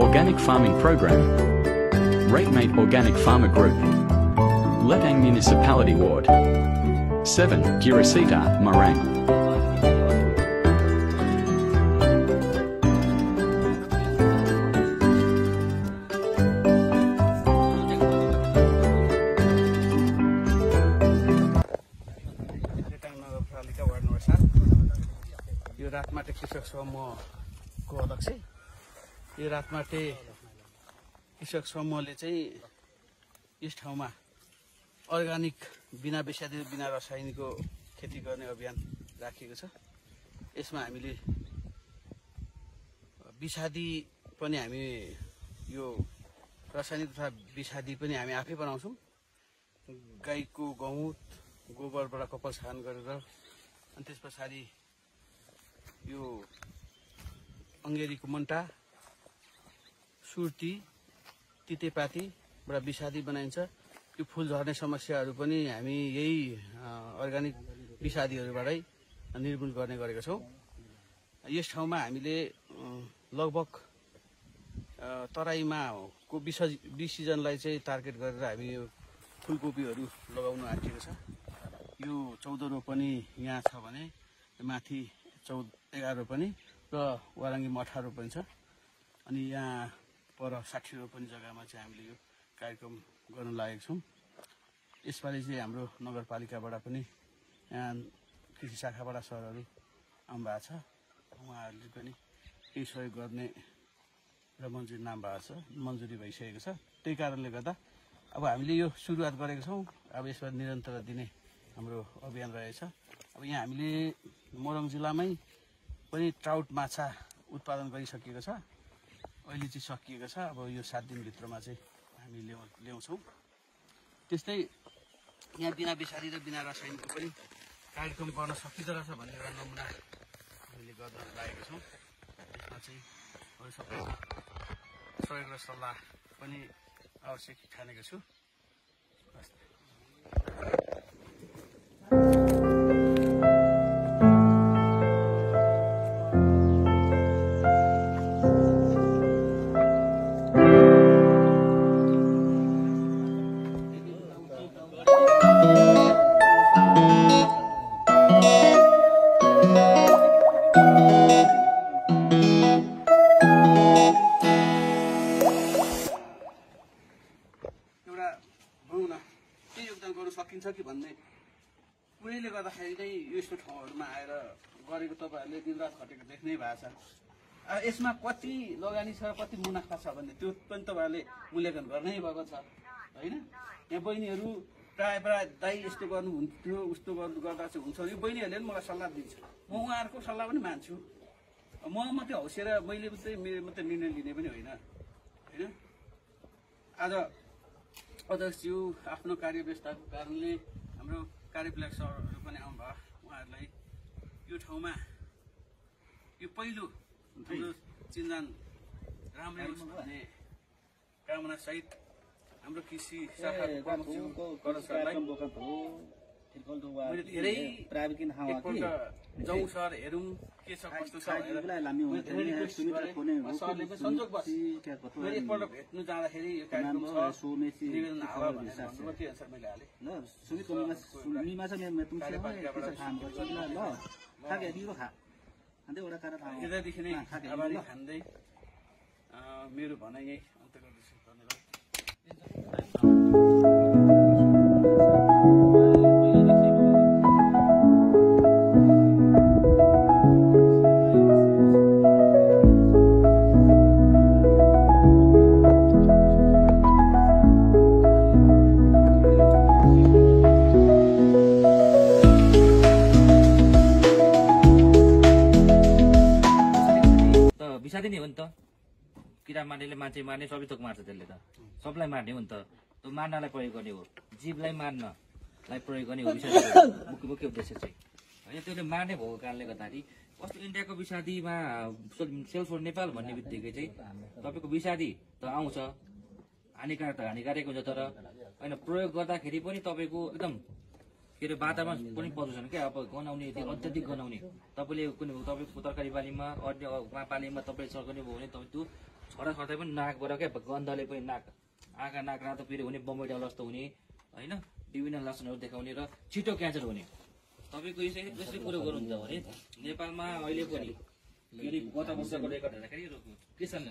Organic Farming Program. RateMate Organic Farmer Group. Lepang Municipality Ward. 7. Girasita, Marang. यो रातमाटे कृषक समूहको अध्यक्ष यो रातमाटे कृषक समूहले चाहिँ यस ठाउँमा अर्गानिक बिना विषादी बिना रसायनिकको खेती गर्ने अभियान राखिएको छ। यसमा हामीले विषादी पनि हामी यो रासायनिक तथा विषादी पनि हामी आफै बनाउँछौँ। गाईको गहुँत गोबरबाट कपाल छान गरेर अनि त्यसपछि यो अंगेरीको मन्टा सुर्ती तितेपातीबाट विषादी बनाइन्छ। यो फूल झर्ने समस्याहरू पनि हामी यही अर्गानिक विषादीहरूबाटै निर्मूल गर्ने गरेका छौँ। यस ठाउँमा हामीले लगभग तराईमा को बिसिजनलाई चाहिँ टार्गेट गरेर हामी यो फूलकोपीहरू लगाउन आँटेको छ। यो 14 रोपनी यहाँ छ भने माथि 11 रोपनी र वाराङ्गीमा 18 रोपनी छ। अनि यहाँ पर 60 रोपनी जग्गामा चाहिँ हामीले यो कार्यक्रम गर्न लागेका छौँ। यसपालि चाहिँ हाम्रो नगरपालिकाबाट पनि यहाँ कृषि शाखाबाट सरहरू आउनु भएको छ। उहाँहरूले पनि केही सहयोग गर्ने र मन्जुरी भइसकेको छ। त्यही कारणले गर्दा अब हामीले यो सुरुवात गरेका छौँ। अब यसमा निरन्तरता दिने हाम्रो अभियान रहेछ। अब यहाँ हामीले मोरङ जिल्लामै पनि ट्राउट माछा उत्पादन गरिसकिएको छ। अहिले चाहिँ सकिएको छ। अब यो 7 दिनभित्रमा चाहिँ हामी ल्याउँछौँ। त्यस्तै यहाँ बिना विषादी र बिना रसायनिकको पनि कार्यक्रम गर्न सकिँदो रहेछ भन्ने एउटा नमुना हामीले गर्न लागेका छौँ। यसमा चाहिँ अरू सबैको सहयोग र सल्लाह पनि आवश्यक ठानेको छु। सकिन्छ कि भन्ने कुरैले गर्दाखेरि नै यस्तो ठाउँहरूमा आएर गरेको तपाईहरुले दिनरात खटेको देख्नै भएको छ। यसमा कति लगानी छ कति मुनाफा छ भन्ने त्यो पनि तपाईहरुले मूल्याङ्कन गर्नै भएको छ हैन। यहाँ बहिनीहरू प्राय दाइ यस्तो गर्नु हुन्थ्यो उस्तो गर्दा चाहिँ हुन्छ नि बहिनीहरूले मलाई सल्लाह दिन्छ। म उहाँहरुको सल्लाह पनि मान्छु। म मात्रै हौसेर मैले मात्रै निर्णय लिने पनि होइन हैन। आज अध्यक्षज्यू आफ्नो कार्यव्यवस्थाको कारणले हाम्रो कार्यपालक सरहरू पनि आउनुभयो। उहाँहरूलाई यो ठाउँमा यो पहिलो हाम्रो चिन्जान राम्रै होस् भन्ने कामना सहित हाम्रो कृषि शाखाको प्रमुखज्यूको सरलाई मैले धेरै एकपल्ट जाउँ सर हेरौँ के छ कस्तो छ भनेर सरले पनि संजोगवश मैले एकपल्ट भेट्नु जाँदाखेरि यो कार्यक्रम छ निवेदन हाल भनेर भन्नुभयो। त्यो अनुसार मैले हालेँ। यतादेखि नै आभारी खान्दै मेरो भनाइ यही अन्त गर्दैछु। धन्यवाद। विषादी नै हो नि त। किरा मार्नेले मान्छे मार्ने सबै थोक मार्छ त्यसले त सबलाई मार्ने हो नि त। त्यो मार्नलाई प्रयोग गर्ने हो जीवलाई मार्नलाई प्रयोग गर्ने हो विषादी मुख्य उद्देश्य चाहिँ होइन। त्यसले मार्ने भएको कारणले गर्दाखेरि कस्तो इन्डियाको विषादीमा सेल्फ फर नेपाल भन्ने बित्तिकै चाहिँ तपाईँको विषादी त आउँछ हानिकारक त हानिकारक हुन्छ तर होइन प्रयोग गर्दाखेरि पनि तपाईँको एकदम के अरे वातावरण पनि प्रदूषण क्या। अब गनाउने अत्याधिक गनाउने तपाईँले कुनै तपाईँको तरकारी बालीमा अन्य बालीमा तपाईँ सघाउने भयो भने तपाईँ त्यो छर्दै पनि नाकबाट क्या गन्धले पनि नाक आँखा नाक रातो पिरो हुने बम्बई डाउल जस्तो हुने होइन विभिन्न लक्षणहरू देखाउने र छिटो क्यान्सर हुने तपाईँको यसरी कुरो गर्नुहुन्छ भने नेपालमा अहिले पनि फेरि गत वर्षको रेकर्ड हेर्दाखेरि किसान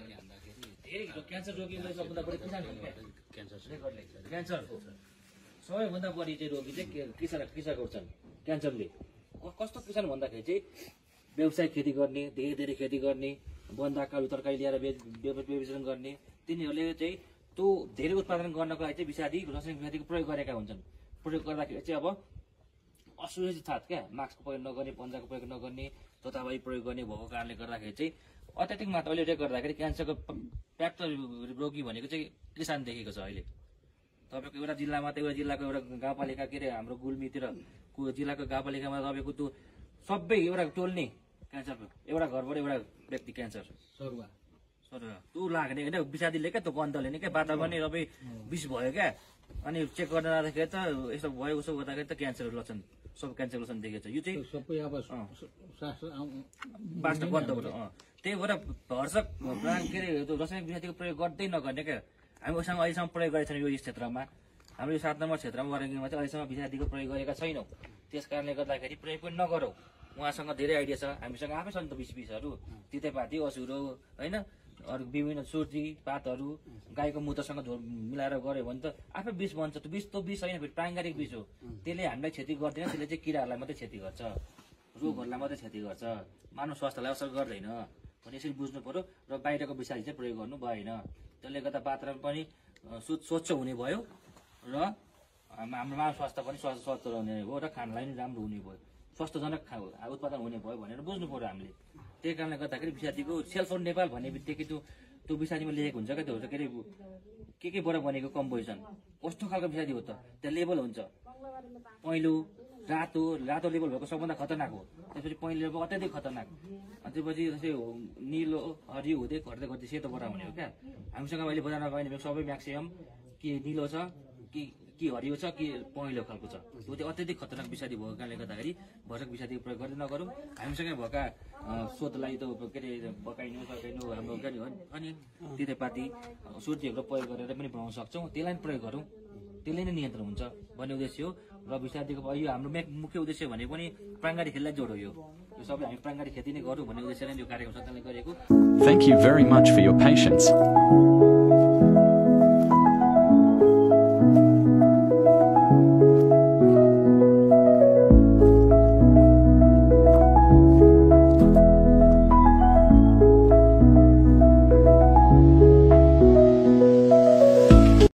धेरै क्यान्सर रोगीलाई सबभन्दा बढी क्यान्सर सबैभन्दा बढी चाहिँ रोगी चाहिँ कृषकहरू छन् क्यान्सरले कस्तो किसान भन्दाखेरि चाहिँ व्यवसायिक खेती गर्ने धेरै खेती गर्ने बन्दाकालु तरकारी ल्याएर बेचबिखन गर्ने तिनीहरूले चाहिँ त्यो धेरै उत्पादन गर्नको लागि चाहिँ विषादी रासायनिक विषादीको प्रयोग गरेका हुन्छन् प्रयोग गर्दाखेरि चाहिँ अब असुरक्षित क्या मास्कको प्रयोग नगर्ने पन्जाको प्रयोग नगर्ने जताभावी प्रयोग गर्ने भएको कारणले गर्दाखेरि चाहिँ अत्याधिक मात्रा अहिले गर्दाखेरि क्यान्सरको व्याप्त रोगी भनेको चाहिँ किसान देखेको छ अहिले तपाईँको एउटा जिल्लामा त एउटा जिल्लाको एउटा गाउँपालिका के अरे हाम्रो गुल्मीतिर जिल्लाको गाउँपालिकामा तपाईँको त्यो सबै एउटा टोल्ने क्यान्सर एउटा घरबाट एउटा व्यक्ति क्यान्सर सरुवा त्यो लाग्ने होइन विषादीले क्या त्यो गन्धले नै क्या वातावरण सबै विष भयो क्या अनि चेक गर्न जाँदाखेरि त यसो भयो उसो गर्दाखेरि त क्यान्सर लक्षण सब क्यान्सर लक्षण देखेको छ यो चाहिँ सबै अब बाँच्न गन्धबाट त्यही भएर भरसक के अरे त्यो रासायनिक विषादीको प्रयोग गर्दै नगर्ने क्या हामी उसँग अहिलेसम्म प्रयोग गरेका छैनौँ यो क्षेत्रमा हाम्रो यो 7 नम्बर क्षेत्रमा वरङ्गीमा चाहिँ अहिलेसम्म विषादीको प्रयोग गरेका छैनौँ त्यस कारणले गर्दाखेरि प्रयोग पनि नगरौँ उहाँसँग धेरै आइडिया छ हामीसँग आफै छ नि त विषहरू तितेपाती असुरो होइन अरू विभिन्न सुर्ती पातहरू गाईको मुतसँग मिलाएर गऱ्यो भने त आफै विष बन्छ त्यो विष होइन फेरि प्राङ्गारिक विष हो त्यसले हामीलाई क्षति गर्दैन त्यसले चाहिँ किराहरूलाई मात्रै क्षति गर्छ रोगहरूलाई मात्रै क्षति गर्छ मानव स्वास्थ्यलाई असर गर्दैन भने यसरी बुझ्नु पर्यो र बाहिरको विषादी चाहिँ प्रयोग गर्नु भएन त्यसले गर्दा वातावरण पनि स्वच्छ हुने भयो र हाम्रो मानव स्वास्थ्य पनि स्वस्थ रहने भयो र खानलाई पनि राम्रो हुने भयो स्वास्थ्यजनक उत्पादन हुने भयो भनेर बुझ्नु पर्यो हामीले त्यही कारणले गर्दाखेरि विषादीको सेलफोन नेपाल भन्ने बित्तिकै त्यो विषादीमा लेखेको हुन्छ क्या त्यो के अरे केबाट बनेको कम्पोजिसन कस्तो खालको विषादी हो त त्यहाँ लेबल हुन्छ पहेँलो रातो लेबल भएको सबभन्दा खतरनाक हो त्यसपछि पहेँलो लेबल अत्याधिक खतरनाक अनि त्यसपछि जस्तै निलो हरियो हुँदै घट्दै सेतोबाट हुने हो क्या हामीसँग अहिले बजारमा पाइने सबै म्याक्सिमम कि निलो छ कि हरियो छ कि पहेँलो खालको छ त्यो चाहिँ अत्याधिक खतरनाक विषादी भएको कारणले गर्दाखेरि भरसक विषादीको प्रयोग गर्दै नगरौँ हामीसँग भएका स्रोतलाई त के अरे पकाइनु सकाइनु हाम्रो के अरे अनि तितेपाती सुर्तीहरूको प्रयोग गरेर पनि बनाउन सक्छौँ त्यसलाई पनि प्रयोग गरौँ त्यसले नै नियन्त्रण हुन्छ भन्ने उद्देश्य हो र विषादीको यो हाम्रो मुख्य उद्देश्य भने पनि प्राङ्गारिक खेतीलाई जोडो यो सबै हामी प्राङ्गारिक खेती नै गरौँ भन्ने उद्देश्यले यो कार्यक्रम सञ्चालन गरेको Thank you very much for your patience.